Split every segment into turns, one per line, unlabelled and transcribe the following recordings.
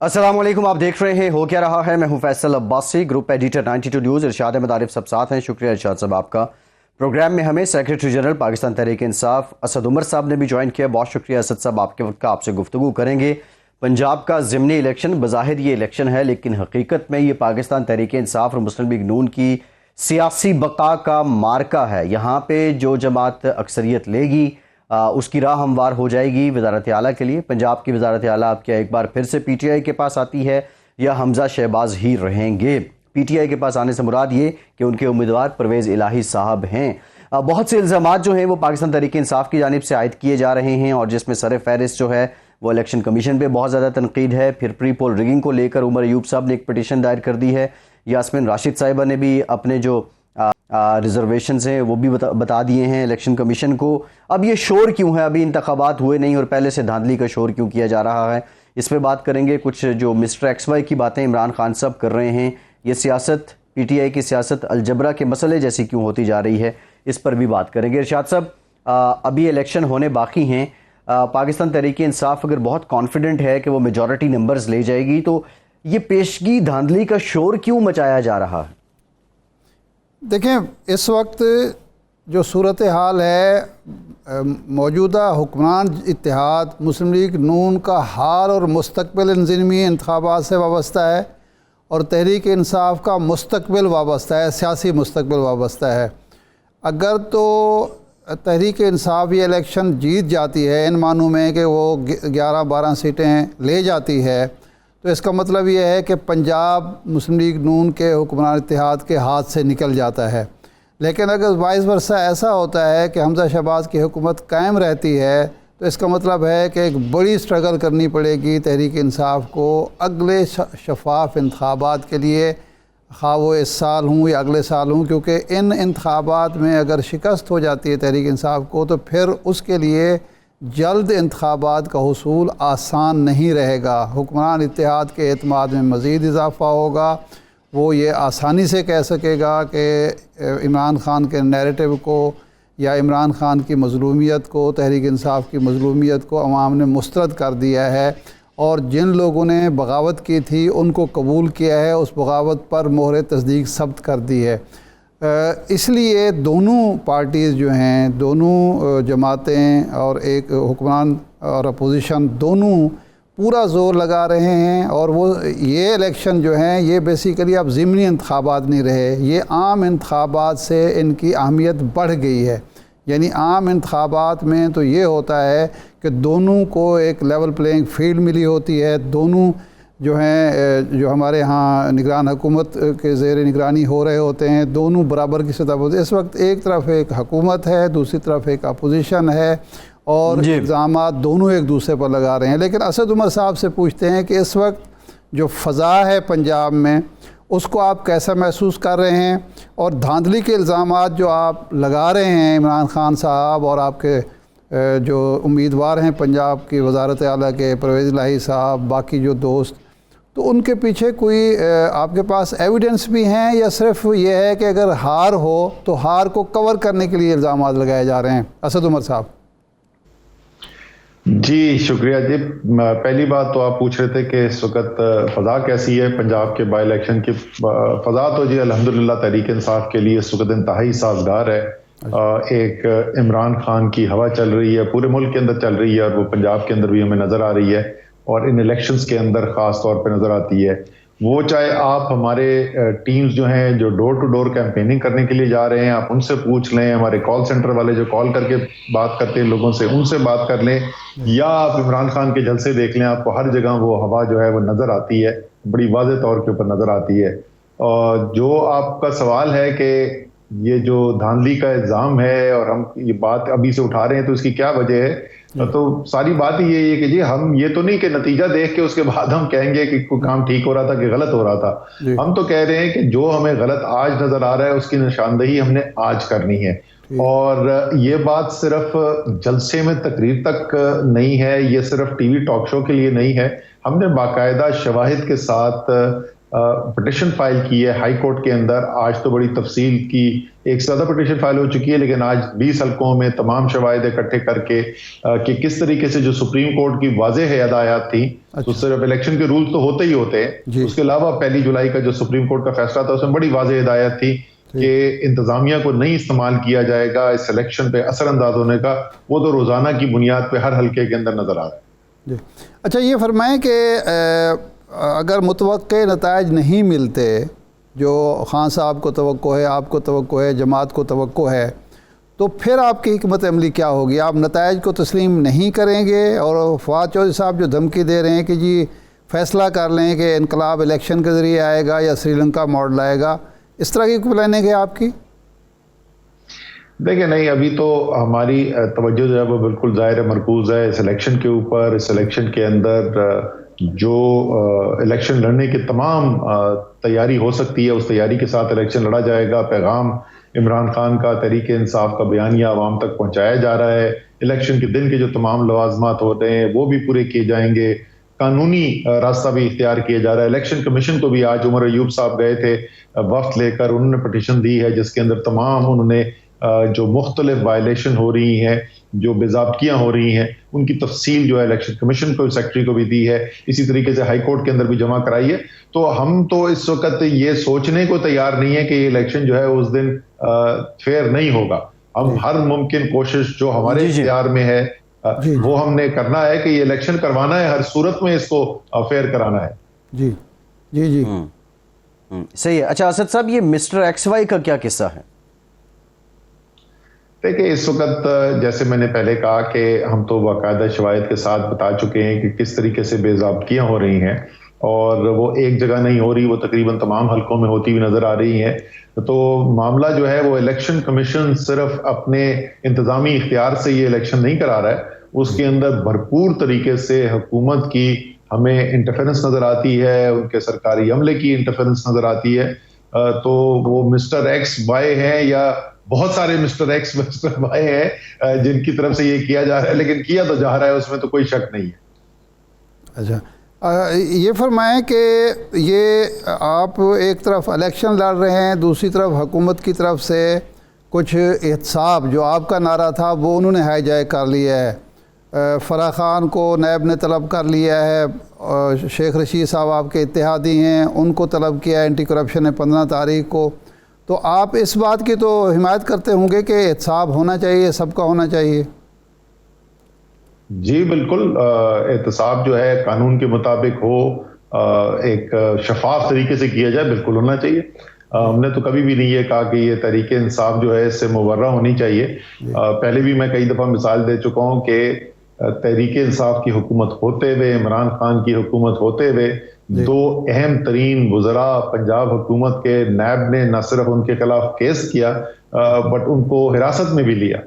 अस्सलामुअलैकुम, आप देख रहे हैं हो क्या रहा है। मैं हूं Faisal Abbasi, group editor 92 news. Irshad Ahmad Arif सब साथ हैं। शुक्रिया इरशाद साहब आपका। प्रोग्राम में हमें सेक्रेटरी जनरल पाकिस्तान तहरीक इंसाफ असद उमर साहब ने भी ज्वाइन किया। बहुत शुक्रिया असद साहब, आपके वक्त का। आपसे गुफ्तगू करेंगे पंजाब का ज़िमनी इलेक्शन। बज़ाहिर ये इलेक्शन है, लेकिन हकीकत में ये पाकिस्तान तहरीक इंसाफ और मुस्लिम लीग नून की सियासी बका का मार्का है। यहाँ पे जो जमात अक्सरियत लेगी उसकी राह हमवार हो जाएगी वज़ारत आला के लिए। पंजाब की वज़ारत आला अब क्या एक बार फिर से PTI के पास आती है या हमजा शहबाज ही रहेंगे? PTI के पास आने से मुराद ये कि उनके उम्मीदवार परवेज़ इलाही साहब हैं। बहुत से इल्ज़ामात जो हैं वो पाकिस्तान तहरीक इंसाफ की जानिब से आयद किए जा रहे हैं, और जिसमें सर फहरिस्त जो है वो इलेक्शन कमीशन पे बहुत ज़्यादा तनकीद है। फिर प्री पोल रिगिंग को लेकर उमर अयूब साहब ने एक पटिशन दायर कर दी है। यास्मीन राशिद साहिबा ने भी अपने जो रिजर्वेशन हैं वो भी बता दिए हैं इलेक्शन कमीशन को। अब ये शोर क्यों है? अभी इंतखाबात हुए नहीं और पहले से धांधली का शोर क्यों किया जा रहा है? इस पर बात करेंगे। कुछ जो मिस्टर XY की बातें इमरान खान साहब कर रहे हैं, ये सियासत, PTI की सियासत अलजबरा के मसले जैसी क्यों होती जा रही है, इस पर भी बात करेंगे। इरशाद साहब, अभी इलेक्शन होने बाकी हैं। पाकिस्तान तहरीक इंसाफ अगर बहुत कॉन्फिडेंट है कि वो मेजॉरिटी नंबर्स ले जाएगी, तो ये पेशगी धांधली का शोर क्यों मचाया जा रहा है?
देखें, इस वक्त जो सूरत हाल है, मौजूदा हुक्मरान इत्तेहाद मुस्लिम लीग नून का हाल और मुस्तकबिल इन ज़िमनी इंतखाबात से वाबस्ता है, और तहरीक इंसाफ का मुस्तकबिल वाबस्ता है, सियासी मुस्तकबिल वाबस्ता है। अगर तो तहरीक इंसाफ ये इलेक्शन जीत जाती है, इन मानों में कि वो 11-12 सीटें ले जाती है, तो इसका मतलब ये है कि पंजाब मुस्लिम लीग नून के हुक्मरान इत्तेहाद के हाथ से निकल जाता है। लेकिन अगर वाइस वर्सा ऐसा होता है कि हमजा शहबाज की हुकूमत कायम रहती है, तो इसका मतलब है कि एक बड़ी स्ट्रगल करनी पड़ेगी तहरीक इंसाफ को अगले शफाफ इंतखाबात के लिए, खा वो इस साल हूँ या अगले साल हूँ, क्योंकि इन इंतखाबात में अगर शिकस्त हो जाती है तहरीक इंसाफ को, तो फिर उसके लिए जल्द इंतखाबात का हुसूल आसान नहीं रहेगा। हुक्मरान इत्तेहाद के एतमाद में मज़ीद इजाफ़ा होगा। वो ये आसानी से कह सकेगा कि इमरान खान के नैरेटिव को या इमरान खान की मज़लूमियत को, तहरीक इंसाफ की मज़लूमियत को अवाम ने मुस्तरद कर दिया है, और जिन लोगों ने बगावत की थी उनको कबूल किया है, उस बगावत पर मोहर तस्दीक सब्त कर दी है। इसलिए दोनों पार्टीज़ जो हैं, दोनों जमातें और एक हुक्मरान और अपोजिशन, दोनों पूरा ज़ोर लगा रहे हैं। और वो ये इलेक्शन जो हैं ये बेसिकली अब ज़िमनी इंतखाबात नहीं रहे, ये आम इंतखाबात से इनकी अहमियत बढ़ गई है। यानी आम इंतखाबात में तो ये होता है कि दोनों को एक लेवल प्लेइंग फील्ड मिली होती है, दोनों जो हैं, जो हमारे यहाँ निगरान हुकूमत के ज़ेर निगरानी हो रहे होते हैं, दोनों बराबर की सतह पर। इस वक्त एक तरफ एक हुकूमत है, दूसरी तरफ एक अपोजिशन है, और इल्ज़ामात दोनों एक दूसरे पर लगा रहे हैं। लेकिन असद उमर साहब से पूछते हैं कि इस वक्त जो फ़ज़ा है पंजाब में, उसको आप कैसा महसूस कर रहे हैं, और धांधली के इल्ज़ामात जो आप लगा रहे हैं इमरान खान साहब और आपके जो उम्मीदवार हैं पंजाब की वज़ारत आला के, परवेज़ इलाही साहब, बाकी जो दोस्त, तो उनके पीछे कोई आपके पास एविडेंस भी हैं, या सिर्फ ये है कि अगर हार हो तो हार को कवर करने के लिए इल्ज़ामात लगाए जा रहे हैं? असद उमर साहब
जी, शुक्रिया जी। पहली बात तो आप पूछ रहे थे कि इस वक्त फ़ज़ा कैसी है पंजाब के बाई इलेक्शन की। फ़ज़ा तो जी अल्हम्दुलिल्लाह तहरीक इंसाफ के लिए इस वक्त इंतहाई साजगार है। एक इमरान खान की हवा चल रही है, पूरे मुल्क के अंदर चल रही है, और वो पंजाब के अंदर भी हमें नज़र आ रही है, और इन इलेक्शंस के अंदर ख़ास तौर पे नज़र आती है। वो चाहे आप हमारे टीम्स जो हैं जो डोर टू डोर कैंपेनिंग करने के लिए जा रहे हैं, आप उनसे पूछ लें, हमारे कॉल सेंटर वाले जो कॉल करके बात करते हैं लोगों से, उनसे बात कर लें, या आप इमरान खान के जलसे देख लें, आपको हर जगह वो हवा जो है वो नज़र आती है, बड़ी वाज़ेह तौर के ऊपर नज़र आती है। और जो आपका सवाल है कि ये जो धांधली का इल्ज़ाम है और हम ये बात अभी से उठा रहे हैं, तो इसकी क्या वजह है? तो सारी बात ही यही है कि जी हम ये तो नहीं कि नतीजा देख के उसके बाद हम कहेंगे कि कोई काम ठीक हो रहा था कि गलत हो रहा था। हम तो कह रहे हैं कि जो हमें गलत आज नजर आ रहा है उसकी निशानदेही हमने आज करनी है। और ये बात सिर्फ जलसे में तकरीर तक नहीं है, ये सिर्फ टीवी टॉक शो के लिए नहीं है। हमने बाकायदा शवाहिद के साथ पिटिशन फाइल की है हाई कोर्ट के अंदर। आज तो बड़ी तफसील की एक से ज़्यादा पिटिशन फाइल हो चुकी है, लेकिन आज 20 हलकों में तमाम शवाहिद इकट्ठे करके कि किस तरीके से जो सुप्रीम कोर्ट की वाज़ेह हिदायत थी, तो सिर्फ इलेक्शन के रूल तो होते ही होते हैं, उसके अलावा 1 जुलाई का जो सुप्रीम कोर्ट का फैसला था उसमें बड़ी वाज़ेह हिदायत थी कि इंतजामिया को नहीं इस्तेमाल किया जाएगा इस इलेक्शन पे असरअंदाज होने का। वो तो रोज़ाना की बुनियाद पे हर हल्के के अंदर नज़र आ रहा है।
जी अच्छा, ये फरमाएं कि अगर मुतवक्के नताइज नहीं मिलते, जो खान साहब को तवक्को है, आपको तवक्को है, जमात को तवक्को है, तो फिर आपकी हिकमत अमली क्या होगी? आप नताइज को तस्लीम नहीं करेंगे और फवाद चौधरी साहब जो धमकी दे रहे हैं कि जी फैसला कर लें कि इनकलाब इलेक्शन के ज़रिए आएगा या श्रीलंका मॉडल आएगा, इस तरह की प्लानिंग है आपकी?
देखिए नहीं, अभी तो हमारी तवज्जो जो है वो बिल्कुल ज़ाहिर मरकूज़ है इस इलेक्शन के ऊपर। इस इलेक्शन के अंदर जो इलेक्शन लड़ने की तमाम तैयारी हो सकती है, उस तैयारी के साथ इलेक्शन लड़ा जाएगा। पैगाम इमरान खान का, तहरीक इंसाफ का बयानिया आवाम तक पहुंचाया जा रहा है। इलेक्शन के दिन के जो तमाम लवाजमात होते हैं वो भी पूरे किए जाएंगे। कानूनी रास्ता भी इख्तियार किया जा रहा है। इलेक्शन कमीशन को भी आज उमर अयूब साहब गए थे वक्त लेकर, उन्होंने पिटीशन दी है जिसके अंदर तमाम उन्होंने जो मुख्तलिफ वायलेशन हो रही हैं, जो बेज़ाब्तियाँ हो रही हैं, उनकी तफसील जो है इलेक्शन कमीशन को, सेक्रेटरी को भी दी है। इसी तरीके से हाई कोर्ट के अंदर भी जमा कराई है। तो हम तो इस वक्त ये सोचने को तैयार नहीं है कि ये इलेक्शन जो है उस दिन फेयर नहीं होगा। हम हर मुमकिन कोशिश जो हमारे इख्तियार में है वो हमने करना है कि ये इलेक्शन करवाना है, हर सूरत में इसको फेयर कराना है।
जी जी जी
सही है। अच्छा असद साहब, ये मिस्टर XY का क्या किस्सा है?
देखिए इस वक्त जैसे मैंने पहले कहा कि हम तो बाकायदा शवाहिद के साथ बता चुके हैं कि किस तरीके से बेज़ाब्तियाँ हो रही हैं, और वो एक जगह नहीं हो रही, वो तकरीबन तमाम हलकों में होती हुई नज़र आ रही हैं। तो मामला जो है वो इलेक्शन कमीशन सिर्फ अपने इंतज़ामी इख्तियार से ये इलेक्शन नहीं करा रहा है, उसके अंदर भरपूर तरीके से हुकूमत की हमें इंटरफेरेंस नज़र आती है, उनके सरकारी अमले की इंटरफेरेंस नज़र आती है। तो वो मिस्टर XY हैं या बहुत सारे मिस्टर X मिस्टर Y हैं जिनकी तरफ से ये किया जा रहा है, लेकिन किया तो जा रहा है, उसमें तो कोई शक नहीं है।
अच्छा, ये फरमाएं कि ये आप एक तरफ इलेक्शन लड़ रहे हैं, दूसरी तरफ हुकूमत की तरफ से कुछ एहतसाब जो आपका नारा था वो उन्होंने हाईजैक कर लिया है। फ़राह ख़ान को नैब ने तलब कर लिया है, शेख रशीद साहब आपके इत्तेहादी हैं, उनको तलब किया एंटी करप्शन ने 15 तारीख को। तो आप इस बात की तो हिमायत करते होंगे कि एहतसाब होना चाहिए, सबका होना चाहिए?
जी बिल्कुल, एहतसाब जो है कानून के मुताबिक हो, एक शफाफ तरीके से किया जाए, बिल्कुल होना चाहिए। हमने तो कभी भी नहीं ये कहा कि ये तहरीक इंसाफ जो है इससे मुबर्रा होनी चाहिए। पहले भी मैं कई दफ़ा मिसाल दे चुका हूँ कि तहरीक इंसाफ की हुकूमत होते हुए, इमरान खान की हुकूमत होते हुए, दो अहम तरीन वज़रा पंजाब हुकूमत के नैब ने न सिर्फ उनके खिलाफ केस किया बट उनको हिरासत में भी लिया।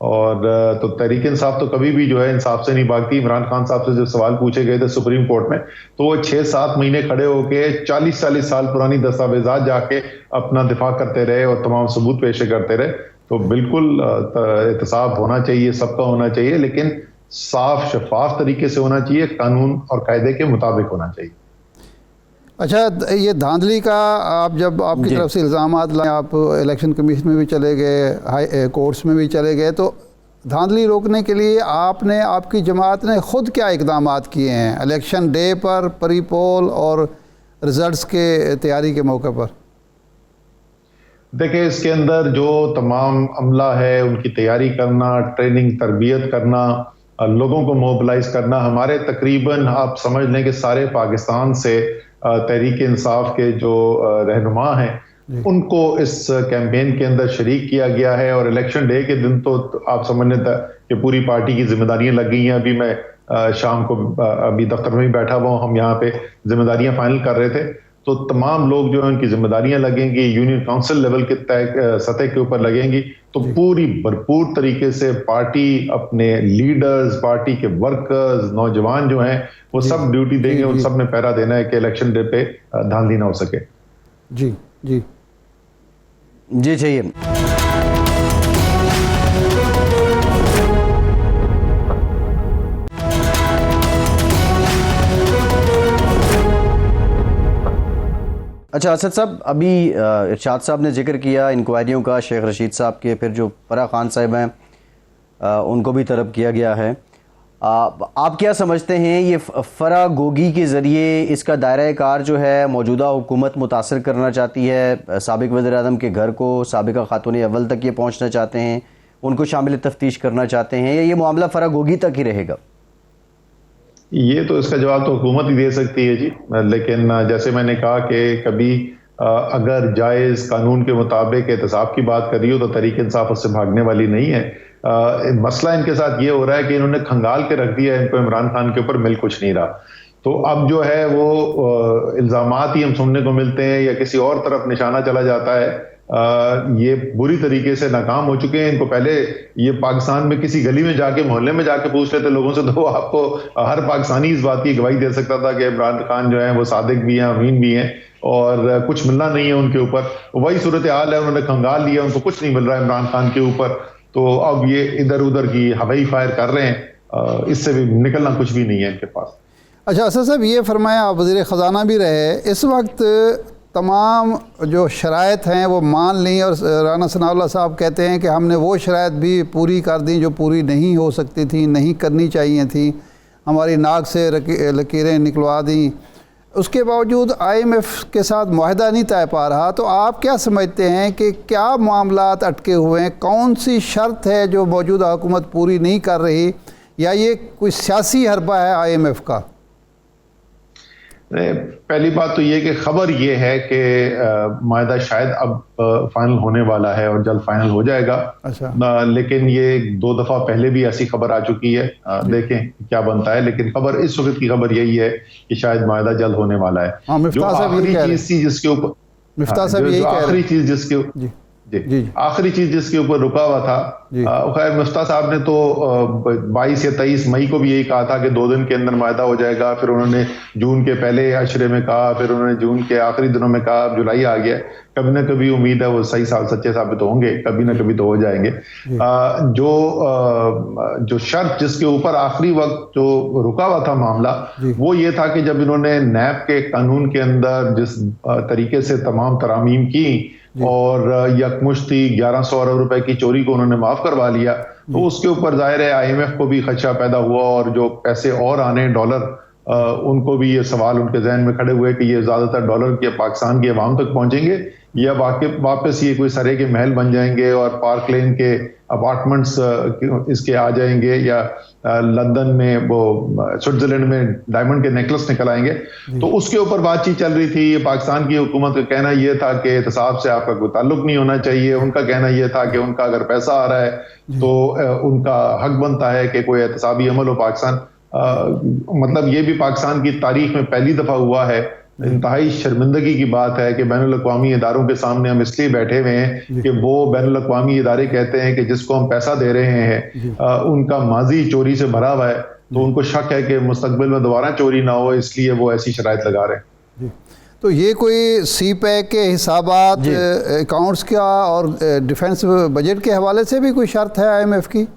और तो तहरीक इंसाफ तो कभी भी जो है इंसाफ से नहीं भागती। इमरान खान साहब से जो सवाल पूछे गए थे सुप्रीम कोर्ट में, तो वो 6-7 महीने खड़े होके 40-40 साल पुरानी दस्तावेजात जाके अपना दिफा करते रहे और तमाम सबूत पेश करते रहे। तो बिल्कुल एहतसाब होना चाहिए, सबका होना चाहिए, लेकिन साफ शफाफ तरीके से होना चाहिए, कानून और कायदे के मुताबिक होना चाहिए।
अच्छा, ये धांधली का आप जब आपकी तरफ से इल्ज़ामात लाए, आप इलेक्शन कमीशन में भी चले गए, हाई कोर्ट्स में भी चले गए, तो धांधली रोकने के लिए आपने, आपकी जमात ने ख़ुद क्या इक़दामात किए हैं इलेक्शन डे पर, प्री पोल और रिज़ल्ट्स के तैयारी के मौके पर?
देखिए इसके अंदर जो तमाम अमला है उनकी तैयारी करना, ट्रेनिंग तरबियत करना, लोगों को मोबिलाइज करना, हमारे तकरीबन आप समझ लें कि सारे पाकिस्तान से तहरीक इंसाफ के जो रहनुमा हैं उनको इस कैंपेन के अंदर शरीक किया गया है। और इलेक्शन डे के दिन तो आप समझ लें कि पूरी पार्टी की जिम्मेदारियां लग गई हैं। अभी मैं शाम को अभी दफ्तर में ही बैठा हुआ हूँ, हम यहाँ पे जिम्मेदारियां फाइनल कर रहे थे, तो तमाम लोग जो है उनकी जिम्मेदारियां लगेंगी, यूनियन काउंसिल लेवल के सतह के ऊपर लगेंगी। तो पूरी भरपूर तरीके से पार्टी, अपने लीडर्स, पार्टी के वर्कर्स, नौजवान जो हैं वो सब ड्यूटी देंगे, उन सब ने पहरा देना है कि इलेक्शन डे पे धांधली ना हो सके।
जी जी
जी चाहिए। अच्छा असद साहब, अभी इरशाद साहब ने जिक्र किया इंक्वायरियों का, शेख रशीद साहब के, फिर जो फराह खान साहब हैं उनको भी तलब किया गया है। आप क्या समझते हैं ये फराह गोगी के ज़रिए इसका दायरा कार जो है मौजूदा हुकूमत मुतासर करना चाहती है, साबिक वज़ीर-ए-आज़म के घर को, साबिका खातून अव्वल तक ये पहुँचना चाहते हैं, उनको शामिल तफ्तीश करना चाहते हैं, या ये मामला फराह गोगी तक ही रहेगा?
ये तो इसका जवाब तो हुकूमत ही दे सकती है जी, लेकिन जैसे मैंने कहा कि कभी अगर जायज़ कानून के मुताबिक एहतसाब की बात कर रही हो तो तहरीक इंसाफ उससे भागने वाली नहीं है। मसला इनके साथ ये हो रहा है कि इन्होंने खंगाल के रख दिया इनको इमरान खान के ऊपर, मिल कुछ नहीं रहा। तो अब जो है वो इल्ज़ामात ही हम सुनने को मिलते हैं या किसी और तरफ निशाना चला जाता है। ये बुरी तरीके से नाकाम हो चुके हैं। इनको पहले ये पाकिस्तान में किसी गली में जाके, मोहल्ले में जाके पूछ लेते लोगों से, तो आपको हर पाकिस्तानी इस बात की गवाही दे सकता था कि इमरान खान जो है वो सादिक भी हैं, अमीन भी हैं, और कुछ मिलना नहीं है उनके ऊपर। वही सूरत हाल है, उन्होंने खंगाल लिया, उनको कुछ नहीं मिल रहा है इमरान खान के ऊपर। तो अब ये इधर उधर की हवाई फायर कर रहे हैं, इससे भी निकलना कुछ भी नहीं है इनके पास।
अच्छा असद साहब, ये फरमाया, आप वज़ीर ख़ज़ाना भी रहे, इस वक्त तमाम जो शराइत हैं वो मान ली, और राना सनाउल्लाह साहब कहते हैं कि हमने वो शराइत भी पूरी कर दी जो पूरी नहीं हो सकती थी, नहीं करनी चाहिए थी, हमारी नाक से लकीरें निकलवा दी। उसके बावजूद IMF के साथ मुआहदा नहीं तय पा रहा। तो आप क्या समझते हैं कि क्या मामलात अटके हुए हैं? कौन सी शर्त है जो मौजूदा हुकूमत पूरी नहीं कर रही, या ये कोई सियासी हरबा है IMF का?
पहली बात तो ये कि खबर ये है कि मायदा शायद अब फाइनल होने वाला है और जल्द फाइनल हो जाएगा।
अच्छा।
लेकिन ये 2 दफा पहले भी ऐसी खबर आ चुकी है, देखें क्या बनता है। लेकिन खबर, इस वक्त की खबर यही है कि शायद मायदा जल्द होने वाला है।
हाँ,
जो आखिरी चीज थी जिसके ऊपर, आखिरी चीज जिसके जी आखिरी चीज जिसके ऊपर रुका हुआ था, खैर मुफ्ता साहब ने तो 22 या 23 मई को भी यही कहा था कि 2 दिन के अंदर मायदा हो जाएगा। फिर उन्होंने जून के पहले अशरे में कहा, फिर उन्होंने जून के आखिरी दिनों में कहा, अब जुलाई आ गया। कभी ना कभी उम्मीद है वो सच्चे साबित होंगे, कभी ना कभी तो हो जाएंगे। जो शर्त जिसके ऊपर आखिरी वक्त जो रुका हुआ था मामला, वो ये था कि जब इन्होंने नैब के कानून के अंदर जिस तरीके से तमाम तरामीम की और यकमुश्ती 1100 अरब रुपए की चोरी को उन्होंने माफ करवा लिया, तो उसके ऊपर जाहिर है IMF को भी खदशा पैदा हुआ, और जो पैसे और आने डॉलर, उनको भी ये सवाल उनके जहन में खड़े हुए कि ये ज्यादातर डॉलर के पाकिस्तान की अवाम तक पहुंचेंगे या वापस ये कोई सरे के महल बन जाएंगे और पार्क लेन के अपार्टमेंट्स इसके आ जाएंगे, या लंदन में वो स्विट्जरलैंड में डायमंड के नेकलेस निकल आएंगे। तो उसके ऊपर बातचीत चल रही थी। ये पाकिस्तान की हुकूमत का कहना यह था कि एहतसाब से आपका कोई ताल्लुक नहीं होना चाहिए। उनका कहना यह था कि उनका अगर पैसा आ रहा है तो उनका हक बनता है कि कोई एहतसाबी अमल हो पाकिस्तान। मतलब ये भी पाकिस्तान की तारीख में पहली दफा हुआ है। इंतहाई शर्मिंदगी की बात है कि बैनुल अक़वामी इदारों के सामने हम इसलिए बैठे हुए हैं कि वो बैनुल अक़वामी इदारे कहते हैं कि जिसको हम पैसा दे रहे हैं उनका माजी चोरी से भरा हुआ है, तो उनको शक है कि मुस्तकबिल में दोबारा चोरी ना हो, इसलिए वो ऐसी शराइत लगा रहे हैं।
तो ये कोई CPEC के हिसाबात, अकाउंट्स का और डिफेंस बजट के हवाले से भी कोई शर्त है IMF की?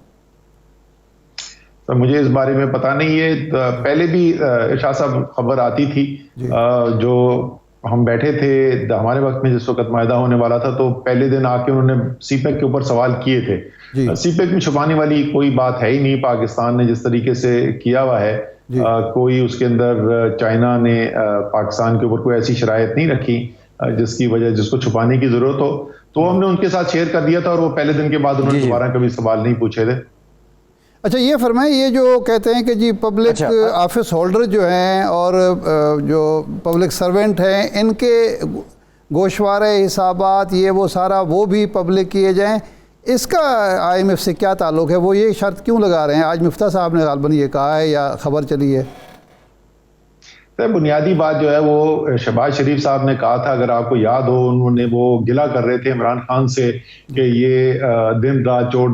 तो मुझे इस बारे में पता नहीं है। पहले भी इरशाद साहब खबर आती थी, जो हम बैठे थे हमारे वक्त में जिस वक्त मायदा होने वाला था, तो पहले दिन आके उन्होंने CPEC के ऊपर सवाल किए थे। CPEC में छुपाने वाली कोई बात है ही नहीं। पाकिस्तान ने जिस तरीके से किया हुआ है, कोई उसके अंदर चाइना ने पाकिस्तान के ऊपर कोई ऐसी शरायत नहीं रखी जिसकी वजह जिसको छुपाने की जरूरत हो। तो हमने उनके साथ शेयर कर दिया था और वो पहले दिन के बाद उन्होंने दोबारा कभी सवाल नहीं पूछे थे।
अच्छा, ये फरमाएं, ये जो कहते हैं कि जी पब्लिक ऑफिस होल्डर जो हैं और जो पब्लिक सर्वेंट हैं, इनके गोशवारे हिसाबात ये वो सारा वो भी पब्लिक किए जाएं, इसका IMF से क्या ताल्लुक़ है? वो ये शर्त क्यों लगा रहे हैं? आज मुफ्ता साहब ने गालबन ये कहा है या खबर चली है?
बुनियादी बात जो है वो शहबाज शरीफ साहब ने कहा था, अगर आपको याद हो, उन्होंने वो गिला कर रहे थे इमरान खान से कि ये दिन रात चोर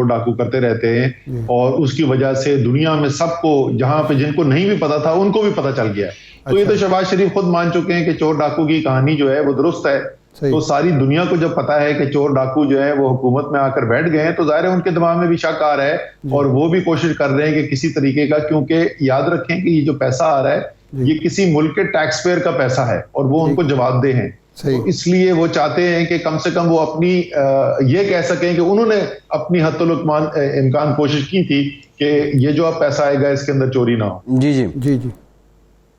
डाकू करते रहते हैं, और उसकी वजह से दुनिया में सबको, जहां पे जिनको नहीं भी पता था उनको भी पता चल गया। तो ये तो शहबाज शरीफ खुद मान चुके हैं कि चोर डाकू की कहानी जो है वो दुरुस्त है। तो सारी दुनिया को जब पता है कि चोर डाकू जो है वो हुकूमत में आकर बैठ गए हैं, तो जाहिर है उनके दिमाग में भी शक आ रहा है, और वो भी कोशिश कर रहे हैं कि किसी तरीके का, क्योंकि याद रखें कि ये जो पैसा आ रहा है ये किसी मुल्क के टैक्स पेयर का पैसा है और वो उनको जवाबदेह हैं। तो इसलिए वो चाहते हैं कि कम से कम वो अपनी ये कह सकें कि उन्होंने अपनी हद्दुल इम्कान कोशिश की थी कि ये जो अब पैसा आएगा इसके अंदर चोरी ना हो।
जी जी
जी जी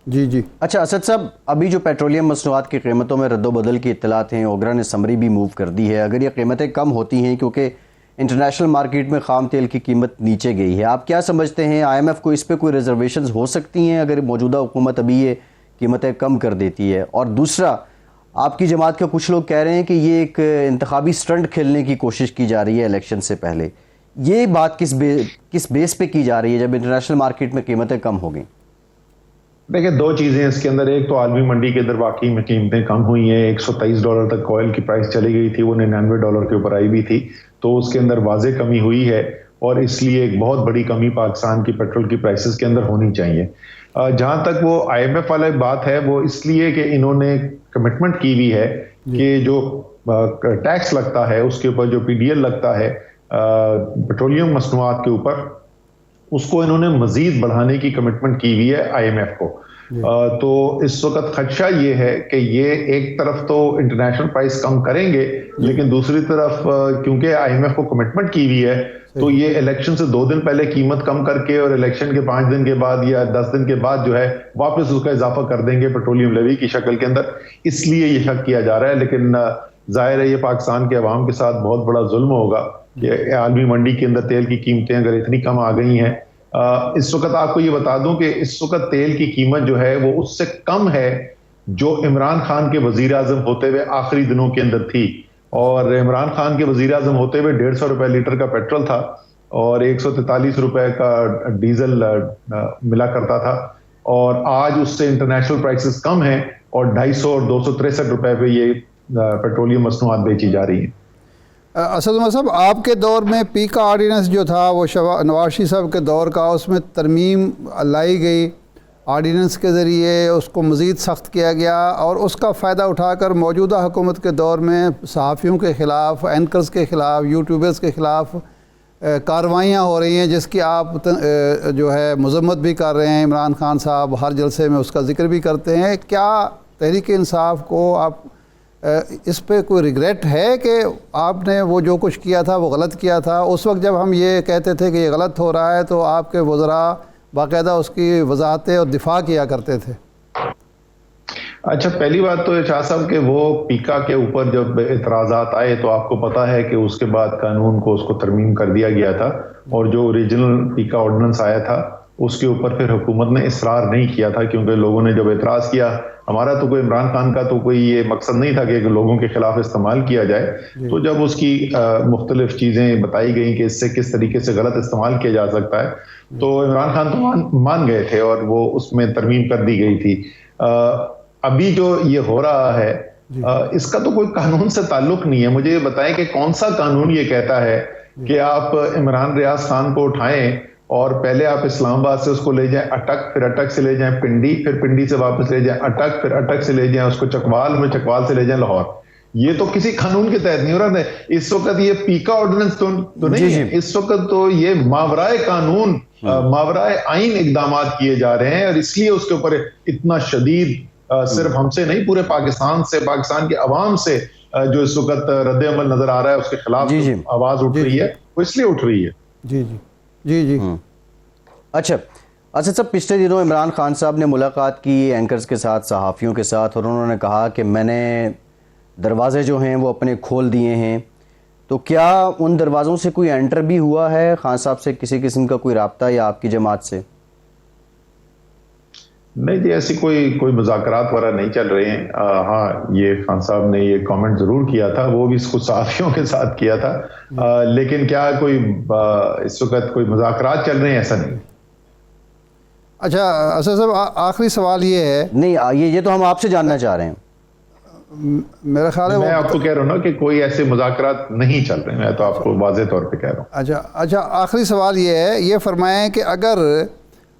जी जी।
अच्छा असद साहब, अभी जो पेट्रोलियम मसनूआत की कीमतों में रद्दोबदल की इत्तलात हैं, ओगरा ने समरी भी मूव कर दी है। अगर ये कीमतें कम होती हैं क्योंकि इंटरनेशनल मार्केट में खाम तेल की कीमत नीचे गई है, आप क्या समझते हैं IMF को इस पर कोई रिजर्वेशंस हो सकती हैं अगर मौजूदा हुकूमत अभी ये कीमतें कम कर देती है? और दूसरा, आपकी जमात के कुछ लोग कह रहे हैं कि ये एक इंतखाबी स्टंट खेलने की कोशिश की जा रही है इलेक्शन से पहले। ये बात किस बेस पे की जा रही है जब इंटरनेशनल मार्केट में कीमतें कम हो गई?
देखिए, दो चीजें इसके अंदर। एक तो आलमी मंडी के अंदर वाकई में कीमतें कम हुई हैं। $123 तक ऑयल की प्राइस चली गई थी, वो $99 के ऊपर आई भी थी, तो उसके अंदर वाजे कमी हुई है और इसलिए एक बहुत बड़ी कमी पाकिस्तान की पेट्रोल की प्राइसेस के अंदर होनी चाहिए। जहां तक वो IMF वाला बात है, वो इसलिए कि इन्होंने कमिटमेंट की हुई है कि जो टैक्स लगता है उसके ऊपर, जो PDL लगता है पेट्रोलियम मसनूआत के ऊपर, उसको इन्होंने मजीद बढ़ाने की कमिटमेंट की हुई है IMF को। तो इस वक्त खदशा ये है कि ये एक तरफ तो इंटरनेशनल प्राइस कम करेंगे, लेकिन दूसरी तरफ क्योंकि IMF को कमिटमेंट की हुई है, तो ये इलेक्शन से 2 दिन पहले कीमत कम करके और इलेक्शन के 5 दिन के बाद या 10 दिन के बाद जो है वापस उसका इजाफा कर देंगे पेट्रोलियम लेवी की शक्ल के अंदर। इसलिए ये शक किया जा रहा है। लेकिन जाहिर है ये पाकिस्तान के अवाम के साथ बहुत बड़ा जुल्म होगा कि आलमी मंडी के अंदर तेल की कीमतें अगर इतनी कम आ गई हैं। इस वक्त आपको ये बता दूं कि इस वक्त तेल की कीमत जो है वो उससे कम है जो इमरान खान के वजीर आजम होते हुए आखिरी दिनों के अंदर थी। और इमरान खान के वजीर आजम होते हुए 150 रुपए लीटर का पेट्रोल था और 143 रुपए का डीजल मिला करता था, और आज उससे इंटरनेशनल प्राइसेस कम है और 250 और 263 रुपए पे ये पेट्रोलियम मसनूआत बेची जा रही है।
असद उमर साहब, आपके दौर में पीका ऑर्डिनेंस जो था वो नवाज शरीफ साहब के दौर का, उसमें तरमीम लाई गई ऑर्डिनेंस के ज़रिए, उसको मज़ीद सख्त किया गया और उसका फ़ायदा उठाकर मौजूदा हुकूमत के दौर में सहाफ़ियों के ख़िलाफ़, एंकर्स के ख़िलाफ़, यूट्यूबर्स के ख़िलाफ़ कार्रवाइयाँ हो रही हैं, जिसकी आप जो है मज़म्मत भी कर रहे हैं। इमरान खान साहब हर जलसे में उसका ज़िक्र भी करते हैं। क्या तहरीक इंसाफ को आप इस पे कोई रिग्रेट है कि आपने वो जो कुछ किया था वो गलत किया था? उस वक्त जब हम ये कहते थे कि ये गलत हो रहा है तो आपके वज़रा बाकायदा उसकी वजाहतें और दिफा किया करते थे।
अच्छा, पहली बात तो शाह साहब के वो पीका के ऊपर जब एतराज़ात आए तो आपको पता है कि उसके बाद कानून को उसको तरमीम कर दिया गया था और जो ओरिजिनल पीका ऑर्डिनेंस आया था उसके ऊपर फिर हुकूमत ने इसरार नहीं किया था, क्योंकि लोगों ने जब एतराज़ किया, हमारा तो कोई इमरान खान का तो कोई ये मकसद नहीं था कि लोगों के खिलाफ इस्तेमाल किया जाए। तो जब उसकी मुख्तलिफ चीज़ें बताई गई कि इससे किस तरीके से गलत इस्तेमाल किया जा सकता है, तो इमरान खान तो मान गए थे और वो उसमें तरमीम कर दी गई थी। अभी जो ये हो रहा है इसका तो कोई कानून से ताल्लुक नहीं है। मुझे ये बताएं कि कौन सा कानून ये कहता है कि आप इमरान रियाज खान को उठाएं और पहले आप इस्लामाबाद से उसको ले जाएं अटक, फिर अटक से ले जाएं पिंडी, फिर पिंडी से वापस ले जाएं अटक, फिर अटक से ले जाएं उसको चकवाल, में चकवाल से ले जाएं लाहौर। ये तो किसी कानून के तहत नहीं हो रहा है। इस वक्त ये पीका ऑर्डिनेंस तो नहीं है, इस वक्त तो ये मावराए कानून, मावराए आइन इकदाम किए जा रहे हैं और इसलिए उसके ऊपर इतना शदीद सिर्फ हमसे नहीं, पूरे पाकिस्तान से, पाकिस्तान के अवाम से जो इस वक्त रद्द अमल नजर आ रहा है उसके खिलाफ आवाज उठ रही है, वो इसलिए उठ रही है।
जी जी जी जी।
अच्छा सब पिछले दिनों इमरान खान साहब ने मुलाकात की एंकर्स के साथ, सहाफ़ियों के साथ, और उन्होंने कहा कि मैंने दरवाजे जो हैं वो अपने खोल दिए हैं। तो क्या उन दरवाज़ों से कोई एंटर भी हुआ है खान साहब से, किसी किस्म का कोई राब्ता या आपकी जमात से?
नहीं जी, ऐसी कोई मुज़ाकरात वगैरह नहीं चल रहे हैं। हाँ, ये खान साहब ने ये कमेंट जरूर किया था, वो भी कुछ सहाफ़ियों के साथ किया था, लेकिन क्या कोई इस वक्त कोई मुज़ाकरात चल रहे हैं, ऐसा नहीं।
अच्छा असद साहब, आखिरी सवाल ये है।
नहीं, ये तो हम आपसे जानना चाह रहे हैं।
मेरा ख्याल है
मैं आपको कह रहा हूँ ना कि कोई ऐसे मुज़ाकरात नहीं चल रहे, मैं तो आपको वाज़ेह तौर पे कह रहा हूँ।
अच्छा, आखिरी सवाल ये है, ये फरमाएं कि अगर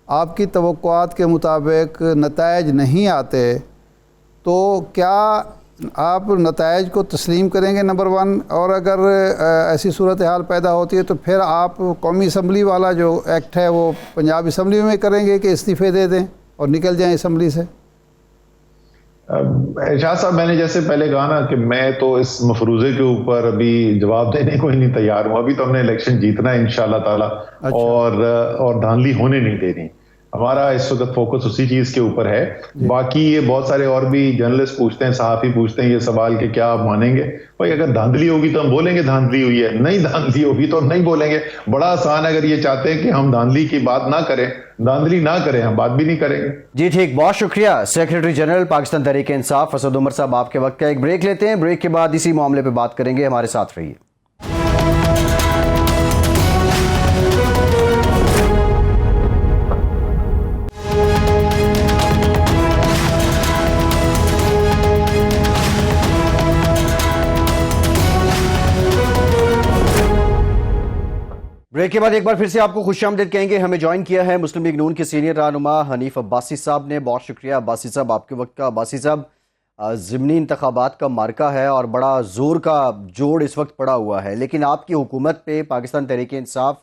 आपकी तवक्कुआत के मुताबिक नताइज नहीं आते तो क्या आप नताइज को तस्लीम करेंगे, नंबर 1, और अगर ऐसी सूरत हाल पैदा होती है तो फिर आप कौमी असम्बली वाला जो एक्ट है वो पंजाब असम्बली में करेंगे कि इस्तीफ़े दे दें और निकल जाएं असम्बली से?
शाह साहब, मैंने जैसे पहले कहा ना कि मैं तो इस मफरूजे के ऊपर अभी जवाब देने को ही नहीं तैयार हूं। अभी तो हमने इलेक्शन जीतना है इंशाल्लाह ताला।
अच्छा।
और धांधली होने नहीं देनी। हमारा इस वक्त फोकस उसी चीज के ऊपर है। बाकी ये बहुत सारे और भी जर्नलिस्ट पूछते हैं, सहाफी पूछते हैं ये सवाल कि क्या आप मानेंगे? भाई अगर धांधली होगी तो हम बोलेंगे धांधली हुई है, नहीं धांधली होगी तो हम नहीं बोलेंगे। बड़ा आसान है। अगर ये चाहते हैं कि हम धांधली की बात ना करें, धांधली ना करें, हम बात भी नहीं करेंगे।
जी ठीक, बहुत शुक्रिया सेक्रेटरी जनरल पाकिस्तान तहरीक इंसाफ असद उमर साहब। आपके वक्त का एक ब्रेक लेते हैं, ब्रेक के बाद इसी मामले पर बात करेंगे। हमारे साथ रहिए। ब्रेक के बाद एक बार फिर से आपको खुशामदीद कहेंगे। हमें ज्वाइन किया है मुस्लिम लीग नून के सीनियर रहनुमा हनीफ अब्बासी साहब ने। बहुत शुक्रिया अब्बासी साहब आपके वक्त का। अब्बासी साहब, ज़िमनी इंतखाबात का मार्का है और बड़ा जोर का जोड़ इस वक्त पड़ा हुआ है, लेकिन आपकी हुकूमत पे पाकिस्तान तहरीक इंसाफ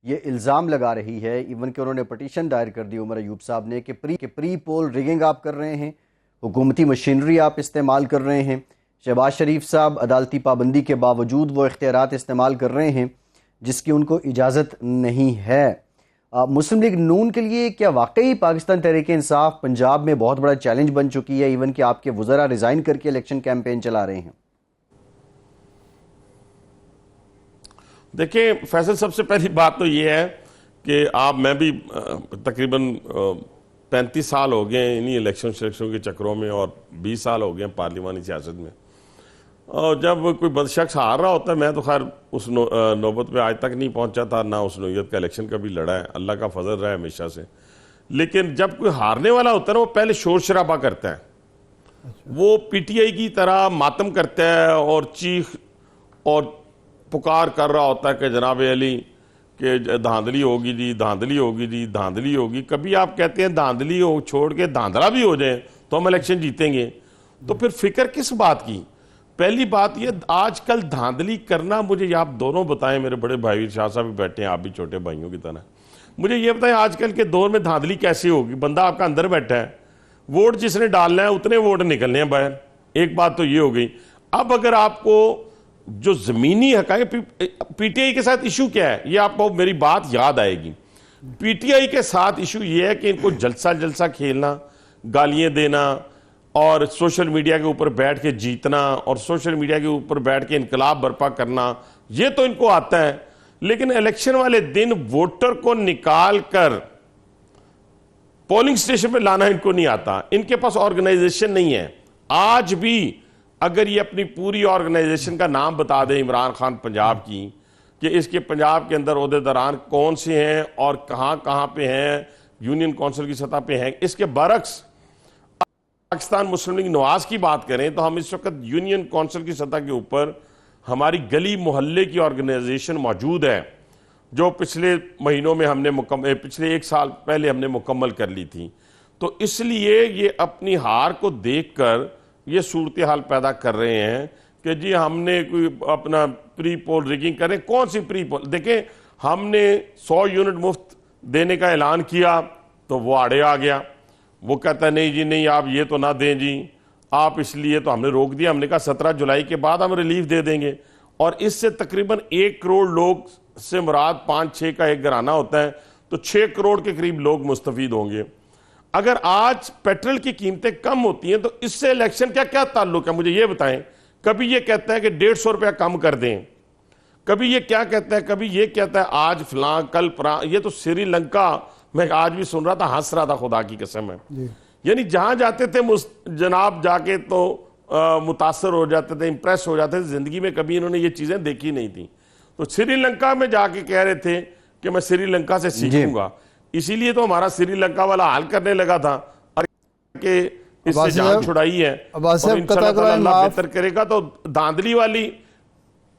ये इल्ज़ाम लगा रही है, इवन कि उन्होंने पटिशन दायर कर दी उमर अयूब साहब ने कि प्री पोल रिगिंग आप कर रहे हैं, हुकूमती मशीनरी आप इस्तेमाल कर रहे हैं। शहबाज शरीफ साहब अदालती पाबंदी के बावजूद वो इख्तियारात इस्तेमाल कर रहे हैं जिसकी उनको इजाज़त नहीं है। मुस्लिम लीग नून के लिए क्या वाकई पाकिस्तान तहरीक इंसाफ पंजाब में बहुत बड़ा चैलेंज बन चुकी है, इवन कि आपके वज़रा रिज़ाइन करके इलेक्शन कैंपेन चला रहे हैं?
देखिए फैसल, सबसे पहली बात तो ये है कि मैं भी तकरीबन 35 साल हो गए इन्हीं इलेक्शन के चक्रों में और 20 साल हो गए पार्लिमानी सियासत में। और जब कोई बदशख्स हार रहा होता है, मैं तो खैर उस नौबत पे आज तक नहीं पहुंचा था, ना उस नौयत का इलेक्शन कभी लड़ा है, अल्लाह का फजल रहा है हमेशा से। लेकिन जब कोई हारने वाला होता है ना, वो पहले शोर शराबा करता है। वो पीटीआई की तरह मातम करता है और चीख और पुकार कर रहा होता है कि जनाब अली कि धांधली होगी जी, धांधली होगी जी, धांधली होगी। कभी आप कहते हैं धांधली हो छोड़ के धांधला भी हो जाए तो हम इलेक्शन जीतेंगे, तो फिर फिक्र किस बात की? पहली बात ये, आजकल धांधली करना, मुझे आप दोनों बताएं, मेरे बड़े भाई शाह साहब भी बैठे हैं, आप भी छोटे भाइयों की तरह, मुझे ये बताएं आजकल के दौर में धांधली कैसे होगी? बंदा आपका अंदर बैठा है, वोट जिसने डालना है उतने वोट निकलने हैं बाहर। एक बात तो ये हो गई। अब अगर आपको जो जमीनी हक़ाइक़, पीटीआई के साथ इशू क्या है, ये आपको मेरी बात याद आएगी। पीटीआई के साथ इशू ये है कि इनको जलसा जलसा खेलना, गालियां देना और सोशल मीडिया के ऊपर बैठ के जीतना और सोशल मीडिया के ऊपर बैठ के इनकलाब बर्पा करना, ये तो इनको आता है। लेकिन इलेक्शन वाले दिन वोटर को निकाल कर पोलिंग स्टेशन पे लाना इनको नहीं आता। इनके पास ऑर्गेनाइजेशन नहीं है। आज भी अगर ये अपनी पूरी ऑर्गेनाइजेशन का नाम बता दे इमरान खान पंजाब की, कि इसके पंजाब के अंदर ओहदेदारान कौन से हैं और कहां कहां पे हैं, यूनियन काउंसिल की सतह पे हैं, इसके बरक्स पाकिस्तान मुस्लिम लीग नवाज की बात करें तो हम इस वक्त यूनियन काउंसिल की सतह के ऊपर हमारी गली मोहल्ले की ऑर्गेनाइजेशन मौजूद है, जो पिछले महीनों में हमने पिछले 1 साल पहले हमने मुकम्मल कर ली थी। तो इसलिए ये अपनी हार को देखकर ये सूरत हाल पैदा कर रहे हैं कि जी हमने कोई अपना प्री पोल रिगिंग करें। कौन सी प्री पोल? देखें, हमने 100 यूनिट मुफ्त देने का ऐलान किया तो वो आड़े आ गया। वो कहता है नहीं जी नहीं, आप ये तो ना दें जी आप, इसलिए तो हमने रोक दिया। हमने कहा 17 जुलाई के बाद हम रिलीफ दे देंगे। और इससे तकरीबन 1 करोड़ लोग से मुराद 5-6 का एक घराना होता है, तो 6 करोड़ के करीब लोग मुस्तफीद होंगे। अगर आज पेट्रोल की कीमतें कम होती हैं तो इससे इलेक्शन का क्या ताल्लुक है, मुझे ये बताएं। कभी ये कहता है कि 150 रुपया कम कर दें, कभी ये क्या कहता है, कभी ये कहता है आज फलां कल फलां। ये तो श्रीलंका, मैं आज भी सुन रहा था, हंस रहा था, खुदा की कसम है। यानी जहां जाते थे जनाब जाके तो मुतासर हो जाते थे, इंप्रेस हो जाते थे। जिंदगी में कभी इन्होंने ये चीजें देखी नहीं थी। तो श्रीलंका में जाके कह रहे थे कि मैं श्रीलंका से सीखूंगा, इसीलिए तो हमारा श्रीलंका वाला हाल करने लगा था और कि इससे जान छुड़ाई है और इंशाल्लाह अल्लाह बेहतर करेगा। तो धांधली वाली,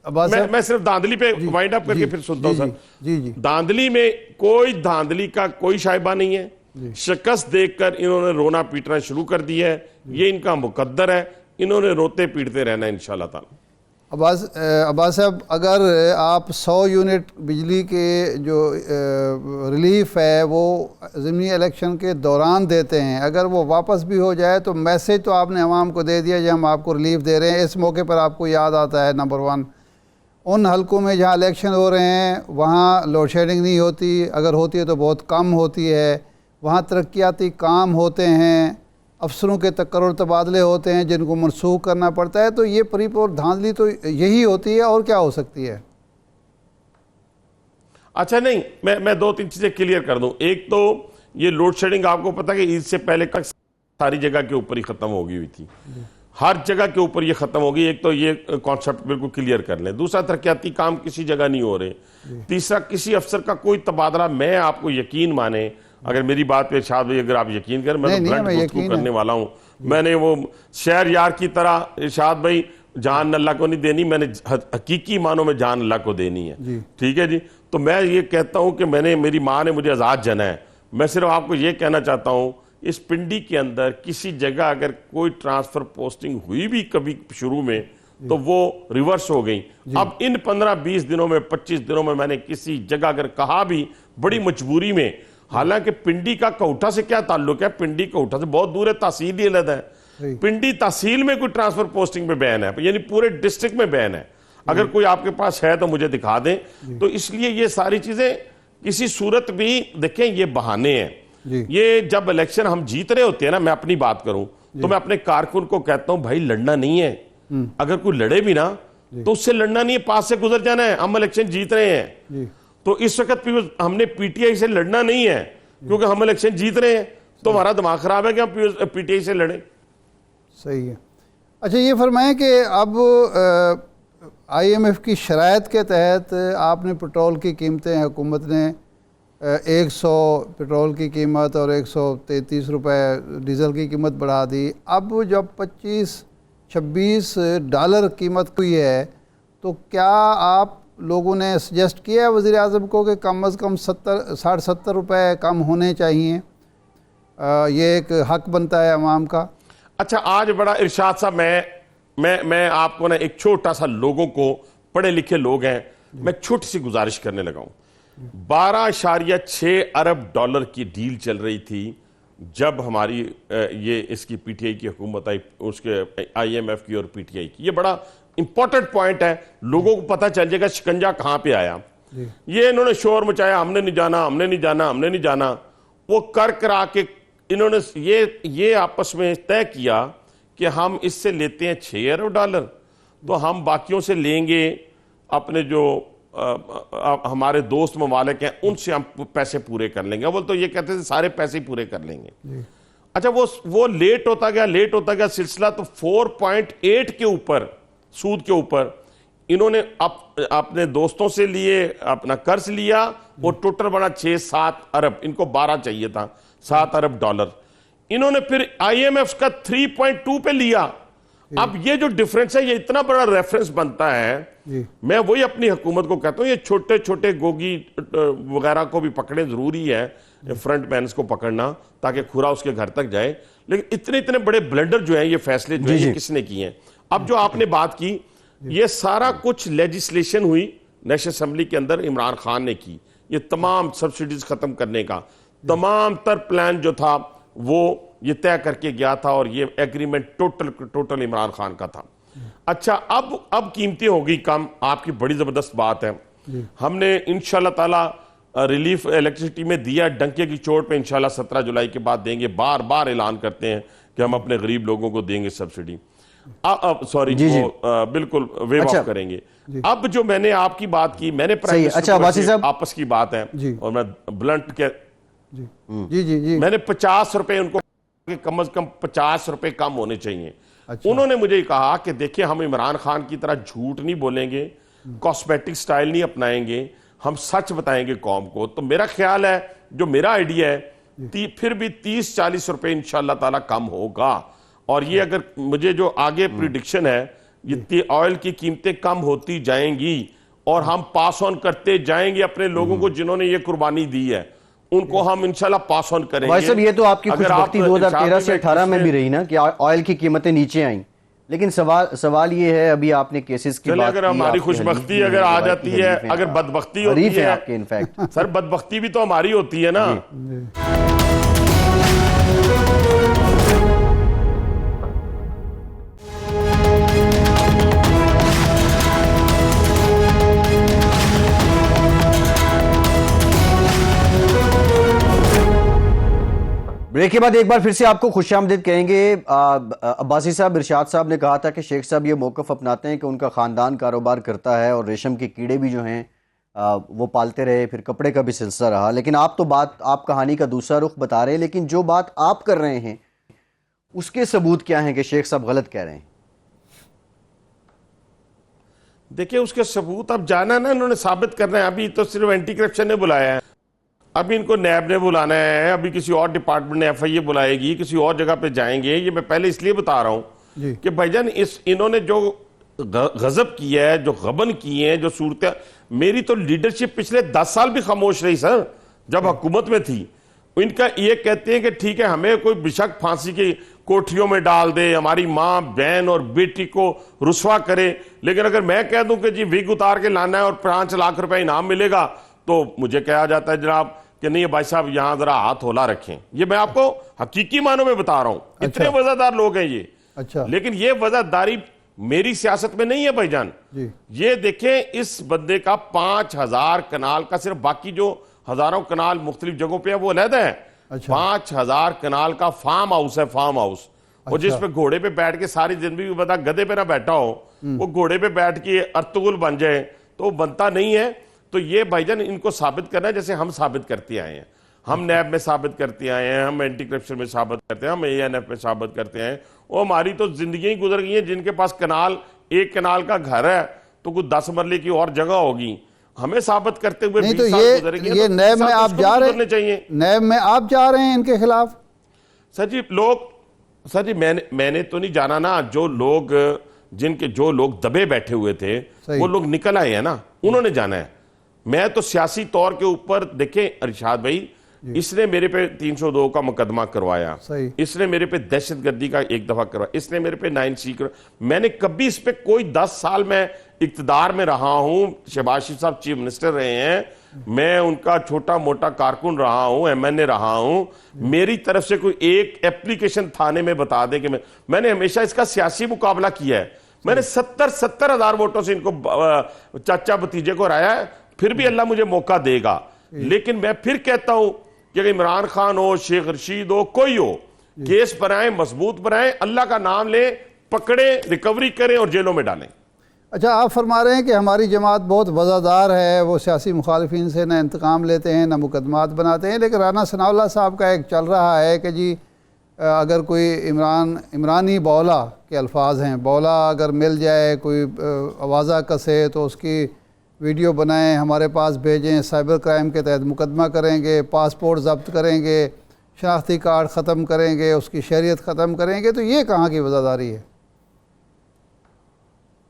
मैं सिर्फ धांधली पे वाइंड अप करके फिर सुनता हूं सर। धांधली में कोई धांधली का कोई शायबा नहीं है। शिकस्त देखकर इन्होंने रोना पीटना शुरू कर दिया है। ये इनका मुकद्दर है, इन्होंने रोते पीटते रहना इंशाल्लाह ताला।
अब्बास साहब, अगर आप 100 यूनिट बिजली के जो रिलीफ है वो ज़मीनी इलेक्शन के दौरान देते हैं, अगर वो वापस भी हो जाए तो मैसेज तो आपने अवाम को दे दिया कि हम आपको रिलीफ दे रहे हैं। इस मौके पर आपको याद आता है नंबर 1, उन हलकों में जहाँ इलेक्शन हो रहे हैं वहाँ लोड शेडिंग नहीं होती, अगर होती है तो बहुत कम होती है, वहाँ तरक्याती काम होते हैं, अफसरों के तकर्रुर तबादले होते हैं जिनको मनसूख करना पड़ता है। तो ये फरीब और धांधली तो यही होती है, और क्या हो सकती है?
अच्छा, नहीं, मैं 2-3 चीजें क्लियर कर दूं। एक तो ये लोड शेडिंग आपको पता है कि ईद से पहले तक सारी जगह के ऊपर ही खत्म हो गई हुई थी, हर जगह के ऊपर ये खत्म हो गई। एक तो ये कॉन्सेप्ट बिल्कुल क्लियर कर लें। दूसरा, तरक्याती काम किसी जगह नहीं हो रहे। तीसरा, किसी अफसर का कोई तबादला, मैं आपको यकीन माने, अगर मेरी बात पे इरशाद भाई अगर आप यकीन करें, मैं तो ब्लंट गुफ्तगू करने वाला हूं। मैंने वो शहर यार की तरह इरशाद भाई जान अल्लाह को नहीं देनी, मैंने हकीकी मानों में जान अल्लाह को देनी है। ठीक है जी। तो मैं ये कहता हूं कि मेरी माँ ने मुझे आज़ाद जना है। मैं सिर्फ आपको ये कहना चाहता हूं, इस पिंडी के अंदर किसी जगह अगर कोई ट्रांसफर पोस्टिंग हुई भी कभी शुरू में तो वो रिवर्स हो गई। अब इन 15-20 दिनों में, 25 दिनों में मैंने किसी जगह अगर कहा भी बड़ी मजबूरी में, हालांकि पिंडी का कौठा से क्या ताल्लुक है, पिंडी कौठा से बहुत दूर है, तहसील ही अलग है। पिंडी तहसील में कोई ट्रांसफर पोस्टिंग में बैन है, यानी पूरे डिस्ट्रिक्ट में बैन है। अगर कोई आपके पास है तो मुझे दिखा दें। तो इसलिए ये सारी चीजें किसी सूरत भी देखें, ये बहाने हैं। ये जब इलेक्शन हम जीत रहे होते हैं ना, मैं अपनी बात करूं तो मैं अपने कारकुन को कहता हूं भाई लड़ना नहीं है, अगर कोई लड़े भी ना तो उससे लड़ना नहीं है, पास से गुजर जाना है। हम इलेक्शन जीत रहे हैं तो इस वक्त हमने पीटीआई से लड़ना नहीं है, क्योंकि हम इलेक्शन जीत रहे हैं। तो हमारा दिमाग खराब है कि हम पीटीआई से लड़े।
सही है। अच्छा, ये फरमाएं कि अब आईएमएफ की शराइत के तहत आपने पेट्रोल की कीमतें, हुकूमत ने 100 पेट्रोल की कीमत और 133 रुपए डीज़ल की कीमत बढ़ा दी। अब जब 25-26 डॉलर कीमत हुई है तो क्या आप लोगों ने सजेस्ट किया है वज़ीर आज़म को कि कम अज़ कम 60-70 रुपए कम होने चाहिए? ये एक हक बनता है अवाम का।
अच्छा, आज बड़ा इरशाद साहब, मैं आपको ना एक छोटा सा, लोगों को, पढ़े लिखे लोग हैं, मैं छोटी सी गुजारिश करने लगा हूं। 12.6 अरब डॉलर की डील चल रही थी जब हमारी ये इसकी पीटीआई की हुकूमत आई, उसके आईएमएफ की और पीटीआई की। ये बड़ा इंपॉर्टेंट पॉइंट है, लोगों को पता चल जाएगा शिकंजा कहां पे आया। ये इन्होंने शोर मचाया, हमने नहीं जाना, हमने नहीं जाना, हमने नहीं जाना। वो कर करा के इन्होंने ये आपस में तय किया कि हम इससे लेते हैं 6 अरब डॉलर, तो हम बाकियों से लेंगे, अपने जो हमारे दोस्त ममालिक हैं उनसे हम पैसे पूरे कर लेंगे। वो तो ये कहते थे सारे पैसे ही पूरे कर लेंगे। अच्छा, वो लेट होता गया सिलसिला। तो 4.8 के ऊपर सूद के ऊपर इन्होंने अपने दोस्तों से लिए, अपना कर्ज लिया, और टोटल बना 6-7 अरब। इनको 12 चाहिए था, 7 अरब डॉलर। इन्होंने फिर आईएमएफ का 3.2 पे लिया। अब ये जो डिफरेंस है, ये इतना बड़ा रेफरेंस बनता है। मैं वही अपनी हुकूमत को कहता हूं, ये छोटे छोटे गोगी वगैरह को भी पकड़े, जरूरी है फ्रंट मैन को पकड़ना ताकि खुरा उसके घर तक जाए। लेकिन इतने इतने बड़े ब्लंडर जो है, ये फैसले जो है, किसने किए हैं? अब जो आपने बात की, ये सारा कुछ लेजिस्लेशन हुई नेशनल असेंबली के अंदर, इमरान खान ने की। ये तमाम सब्सिडीज खत्म करने का तमाम तर प्लान जो था वो ये तय करके गया था, और ये एग्रीमेंट टोटल इमरान खान का था। अच्छा, अब कीमतें हो गई कम, आपकी बड़ी जबरदस्त बात है। हमने इंशाल्लाह ताला रिलीफ इलेक्ट्रिसिटी में दिया, डंके की चोट पे इंशाल्लाह 17 जुलाई के बाद देंगे। बार बार ऐलान करते हैं कि हम अपने गरीब लोगों को देंगे सब्सिडी। सॉरी, बिल्कुल वेव ऑफ करेंगे। अब जो मैंने आपकी बात की, मैंने
अच्छा अब्बासी साहब,
आपस की बात है, और मैं ब्लंट के
जी
मैंने 50 रुपए उनको, कम से कम 50 रुपए कम होने चाहिए। अच्छा। उन्होंने मुझे कहा कि देखिए, हम इमरान खान की तरह झूठ नहीं बोलेंगे, कॉस्मेटिक स्टाइल नहीं अपनाएंगे, हम सच बताएंगे कौम को। तो मेरा ख्याल है, जो मेरा आइडिया है, फिर भी 30-40 रुपए इंशाल्लाह ताला कम होगा। और ये अगर मुझे जो आगे प्रिडिक्शन है, ये ऑयल की कीमतें कम होती जाएंगी और हम पास ऑन करते जाएंगे अपने लोगों को जिन्होंने ये कुर्बानी दी है, उनको हम इंशाल्लाह पास ऑन करेंगे।
भाई साहब, ये तो आपकी खुशबख्ती 2013 से 18 में भी रही ना कि ऑयल की कीमतें नीचे आई, लेकिन सवाल ये है, अभी आपने केसेस की
चले,
बात
अगर
की,
हमारी
आपके
खुशबख्ती
हनीफ
अगर
हैं,
आ
दुबई
जाती
की
है,
हनीफ हैं
अगर
आप।
बदबख्ती होती
हरीफ हैं
है
आपके इनफैक्ट।
सर, बदबख्ती भी तो हमारी होती है ना।
ब्रेक के बाद एक बार फिर से आपको खुशामदीद कहेंगे। अब्बासी साहब, इरशाद साहब ने कहा था कि शेख साहब ये मौक़िफ़ अपनाते हैं कि उनका ख़ानदान कारोबार करता है और रेशम के कीड़े भी जो हैं वो पालते रहे, फिर कपड़े का भी सिलसिला रहा। लेकिन आप कहानी का दूसरा रुख बता रहे हैं, लेकिन जो बात आप कर रहे हैं उसके सबूत क्या हैं कि शेख साहब गलत कह रहे हैं?
देखिए, उसके सबूत अब जाना ना, इन्होंने साबित करना है। अभी तो सिर्फ एंटी करप्शन ने बुलाया है, अभी इनको नैब ने बुलाना है, अभी किसी और डिपार्टमेंट ने FIA बुलाएगी, किसी और जगह पे जाएंगे। ये मैं पहले इसलिए बता रहा हूं कि भाईजान इन्होंने जो गजब किया है, जो गबन किए हैं, जो सूरत, मेरी तो लीडरशिप पिछले 10 साल भी खामोश रही सर, जब हुकूमत में थी। इनका ये कहते हैं कि ठीक है, हमें कोई बेशक फांसी की कोठरियों में डाल दे, हमारी माँ बहन और बेटी को रुसवा करे, लेकिन अगर मैं कह दूं कि जी विग उतार के लाना है और 5 लाख रुपए इनाम मिलेगा, तो मुझे कहा जाता है जनाब कि नहीं भाई साहब यहां जरा हाथ होला रखें। ये मैं आपको हकीकी मानों में बता रहा हूं। इतने वजहदार लोग हैं ये।
अच्छा।
लेकिन ये वजहदारी मेरी सियासत में नहीं है भाईजान। ये देखें, इस बंदे का 5000 कनाल का, सिर्फ बाकी जो हजारों कनाल मुख्तलिफ जगहों पे है वो अलग है। 5000 कनाल का फार्म हाउस है, फार्म हाउस। और जिसपे घोड़े पे बैठ के सारी जिंदगी बता, गधे पे ना बैठा हो, वो घोड़े पे बैठ के अर्तुगुल बन जाए तो वो बनता नहीं है। तो ये भाईजान इनको साबित करना है, जैसे हम साबित करते आए हैं। हम नैब में साबित करते आए हैं, हम एंटी करप्शन में साबित करते हैं, हम ANF में साबित करते हैं। वो हमारी तो जिंदगी ही गुजर गई है। जिनके पास एक कनाल का घर है तो कुछ 10 मरले की और जगह होगी, हमें साबित करते हुए
नहीं
20
तो
साल गुजरेंगे।
ये
तो
नैब में आप जा रहे
चाहिए।
नैब में आप जा रहे हैं इनके खिलाफ?
सर जी मैंने तो नहीं जाना ना। जो लोग दबे बैठे हुए थे वो लोग निकल आए हैं ना, उन्होंने जाना है। मैं तो सियासी तौर के ऊपर, देखें अरशाद भाई, इसने मेरे पे 302 का मुकदमा करवाया, इसने मेरे पे दहशतगर्दी का एक दफा करवाया, इसने मेरे पे 9C मैंने कभी इस पे कोई 10 साल में इक्तदार में रहा हूं। शहबाज शरीफ साहब चीफ मिनिस्टर रहे हैं, मैं उनका छोटा मोटा कारकुन रहा हूं, MNA रहा हूं। मेरी तरफ से कोई एक एप्लीकेशन थाने में बता दे कि मैंने हमेशा इसका सियासी मुकाबला किया है। मैंने 70 हजार वोटों से इनको चाचा भतीजे को हराया है, फिर भी अल्लाह मुझे मौका देगा। लेकिन मैं फिर कहता हूं कि अगर इमरान खान हो, शेख रशीद हो, कोई हो, केस बनाए, मजबूत बनाए, अल्लाह का नाम ले, पकड़े, रिकवरी करें और जेलों में डालें।
अच्छा, आप फरमा रहे हैं कि हमारी जमात बहुत वज़ादार है, वो सियासी मुखालिफिन से ना इंतकाम लेते हैं ना मुकदमात बनाते हैं। लेकिन राना सनाउल्लाह साहब का एक चल रहा है कि जी अगर कोई इमरानी बौला के अल्फाज हैं, बौला अगर मिल जाए, कोई आवाज़ा कसे तो उसकी वीडियो बनाएं, हमारे पास भेजें, साइबर क्राइम के तहत मुकदमा करेंगे, पासपोर्ट ज़ब्त करेंगे, शनाख्ती कार्ड ख़त्म करेंगे, उसकी शरीयत ख़त्म करेंगे। तो ये कहाँ की वज़ादारी है?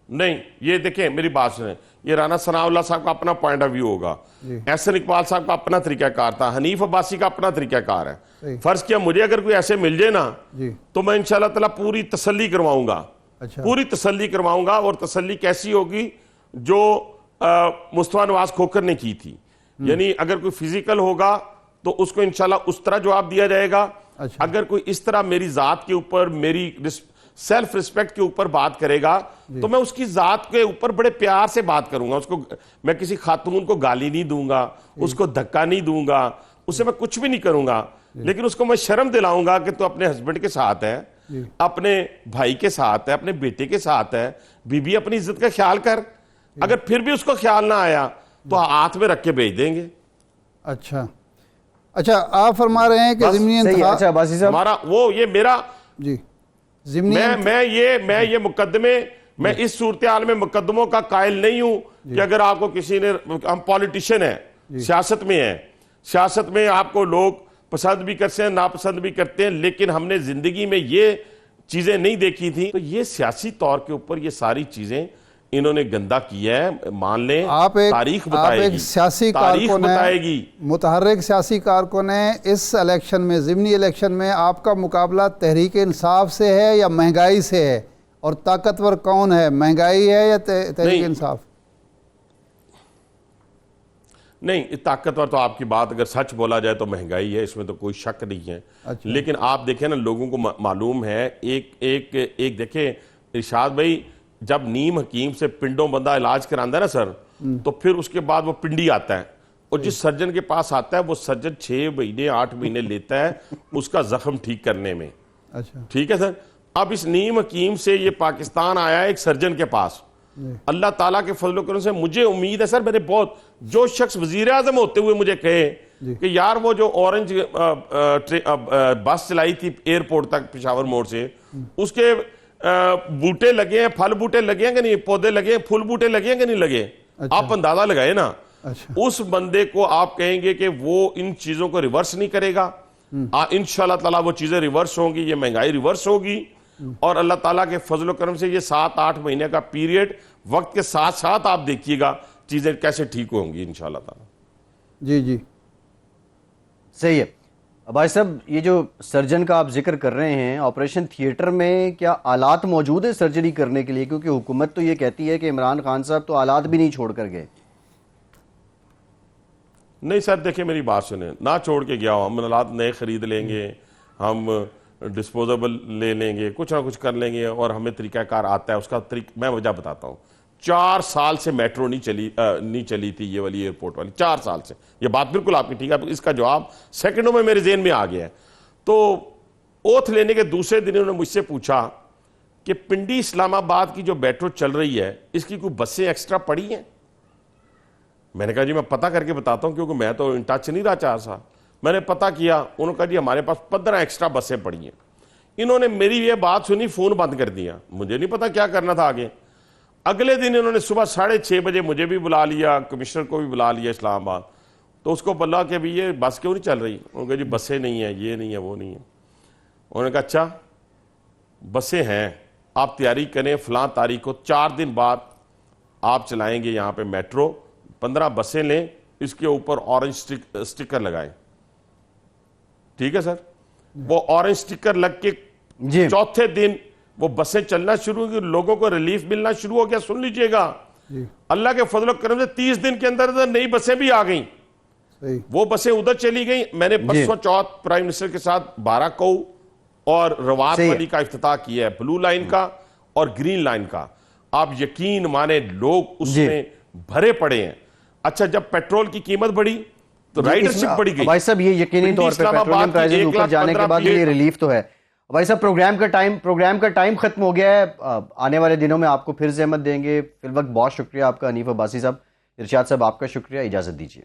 नहीं, ये देखें मेरी बात सुने, ये राना सनाउल्लाह साहब का अपना पॉइंट ऑफ व्यू होगा, एहसन इकबाल साहब का अपना तरीकाकार था, हनीफ अब्बासी का अपना तरीकाकार है। फर्ज किया मुझे अगर कोई ऐसे मिल जाए ना तो मैं इंशाअल्लाह ताला पूरी तसल्ली करवाऊंगा। अच्छा। पूरी तसल्ली करवाऊंगा। और तसल्ली कैसी होगी? जो मुस्तफा नवाज खोखर ने की थी। यानी अगर कोई फिजिकल होगा तो उसको इंशाल्लाह उस तरह जवाब दिया जाएगा। अच्छा। अगर कोई इस तरह मेरी जात के ऊपर, मेरी सेल्फ रिस्पेक्ट के ऊपर बात करेगा तो मैं उसकी जात के ऊपर बड़े प्यार से बात करूंगा। उसको मैं किसी खातून को गाली नहीं दूंगा, उसको धक्का नहीं दूंगा, उसे मैं कुछ भी नहीं करूंगा, लेकिन उसको मैं शर्म दिलाऊंगा कि तू अपने हस्बैंड के साथ है, अपने भाई के साथ है, अपने बेटे के साथ है, बीबी अपनी इज्जत का ख्याल कर। अगर फिर भी उसको ख्याल ना आया तो हाथ में रख के भेज देंगे।
अच्छा, आप फरमा रहे हैं कि ज़िमनी
अच्छा बासी साहब,
हमारा वो ये मेरा
जी
मैं ये मुकदमे, मैं इस सूरत हाल में मुकदमों का कायल नहीं हूं कि अगर आपको किसी ने, हम पॉलिटिशियन है, सियासत में है, सियासत में आपको लोग पसंद भी करते हैं, नापसंद भी करते हैं, लेकिन हमने जिंदगी में ये चीजें नहीं देखी थी। तो ये सियासी तौर के ऊपर ये सारी चीजें इन्होंने गंदा किया है, मान लें। तारीख बताएगी,
सियासी कारकुन बताएगी, मुतहर्रिक सियासी कारकुन है। इस इलेक्शन में, ज़िमनी इलेक्शन में आपका मुकाबला तहरीक इंसाफ से है या महंगाई से है? और ताकतवर कौन है, महंगाई है या तहरीक इंसाफ?
नहीं, ताकतवर तो आपकी बात अगर सच बोला जाए तो महंगाई है, इसमें तो कोई शक नहीं है।
अच्छा।
लेकिन आप देखें ना, लोगों को मालूम है, एक देखें इरशाद भाई, जब नीम हकीम से पिंडों बंदा इलाज करांदा है ना सर, तो फिर उसके बाद वो पिंडी आता है, और जिस सर्जन के पास आता है वो सर्जन 6 महीने 8 महीने लेता है उसका जख्म ठीक करने में।
अच्छा,
ठीक है सर। अब इस नीम हकीम से ये पाकिस्तान आया है एक सर्जन के पास, अल्लाह ताला के फजल करम से मुझे उम्मीद है सर, मेरे बहुत जो शख्स वजीर आजम होते हुए मुझे कहे कि यार वो जो ऑरेंज बस चलाई थी एयरपोर्ट तक पेशावर मोड़ से, उसके बूटे लगे हैं, फल बूटे लगे हैं कि नहीं, पौधे लगे हैं, फूल बूटे लगे हैं कि नहीं लगे।
अच्छा।
आप अंदाजा लगाए ना।
अच्छा।
उस बंदे को आप कहेंगे कि वो इन चीजों को रिवर्स नहीं करेगा, इंशाअल्लाह ताला वो चीजें रिवर्स होंगी, ये महंगाई रिवर्स होगी, और अल्लाह ताला के फजल करम से ये 7-8 महीने का पीरियड, वक्त के साथ साथ आप देखिएगा चीजें कैसे ठीक होंगी इंशाअल्लाह ताला।
जी जी,
सही है। भाई साहब, ये जो सर्जन का आप जिक्र कर रहे हैं, ऑपरेशन थिएटर में क्या आलात मौजूद है सर्जरी करने के लिए? क्योंकि हुकूमत तो ये कहती है कि इमरान खान साहब तो आलात भी नहीं छोड़ कर गए।
नहीं सर, देखिए मेरी बात सुने, ना छोड़ के गया, हम आलात नए खरीद लेंगे, हम डिस्पोजेबल ले लेंगे, कुछ ना कुछ कर लेंगे, और हमें तरीकाकार आता है उसका। मैं वजह बताता हूँ, 4 साल से मेट्रो नहीं चली थी ये वाली एयरपोर्ट वाली, 4 साल से। ये बात बिल्कुल आपकी ठीक है, इसका जवाब सेकंडों में मेरे जेहन में आ गया है। तो ओथ लेने के दूसरे दिन उन्होंने मुझसे पूछा कि पिंडी इस्लामाबाद की जो मेट्रो चल रही है, इसकी कोई बसें एक्स्ट्रा पड़ी हैं? मैंने कहा जी मैं पता करके बताता हूं, क्योंकि मैं तो इन टच नहीं रहा 4 साल। मैंने पता किया, उन्होंने कहा जी हमारे पास 15 एक्स्ट्रा बसें पड़ी हैं। इन्होंने मेरी ये बात सुनी, फोन बंद कर दिया, मुझे नहीं पता क्या करना था आगे। अगले दिन इन्होंने सुबह 6:30 बजे मुझे भी बुला लिया, कमिश्नर को भी बुला लिया इस्लामाबाद। तो उसको बोला कि अभी ये बस क्यों नहीं चल रही? उन्होंने कहा जी बसें नहीं है, ये नहीं है, वो नहीं है। उन्होंने कहा अच्छा बसें हैं, आप तैयारी करें, फलां तारीख को 4 दिन बाद आप चलाएंगे यहाँ पे मेट्रो, 15 बसें लें, इसके ऊपर ऑरेंज स्टिकर लगाएं। ठीक है सर। वो ऑरेंज स्टिकर लग के
जी।
चौथे दिन वो बसें चलना शुरू हुई, लोगों को रिलीफ मिलना शुरू हो गया। सुन लीजिएगा, अल्लाह के फजल करम से 30 दिन के अंदर नई बसें भी आ गई।
सही।
वो बसें उधर चली गई। मैंने परसों चौथ प्राइम मिनिस्टर के साथ 12 कौ और रवात वाली का इफ्तिताह किया है, ब्लू लाइन का और ग्रीन लाइन का। आप यकीन माने लोग उसमें भरे पड़े हैं। अच्छा, जब पेट्रोल की कीमत बढ़ी तो राइडरशिप बढ़ी गई।
भाई साहब, ये यकीनी तौर पे पेट्रोलियम प्राइसेस ऊपर जाने के बाद ये रिलीफ तो है। भाई साहब, प्रोग्राम का टाइम खत्म हो गया है। आने वाले दिनों में आपको फिर ज़हमत देंगे। फिल वक्त बहुत शुक्रिया आपका हनीफ अब्बासी साहब। इरशाद साहब आपका शुक्रिया, इजाज़त दीजिए।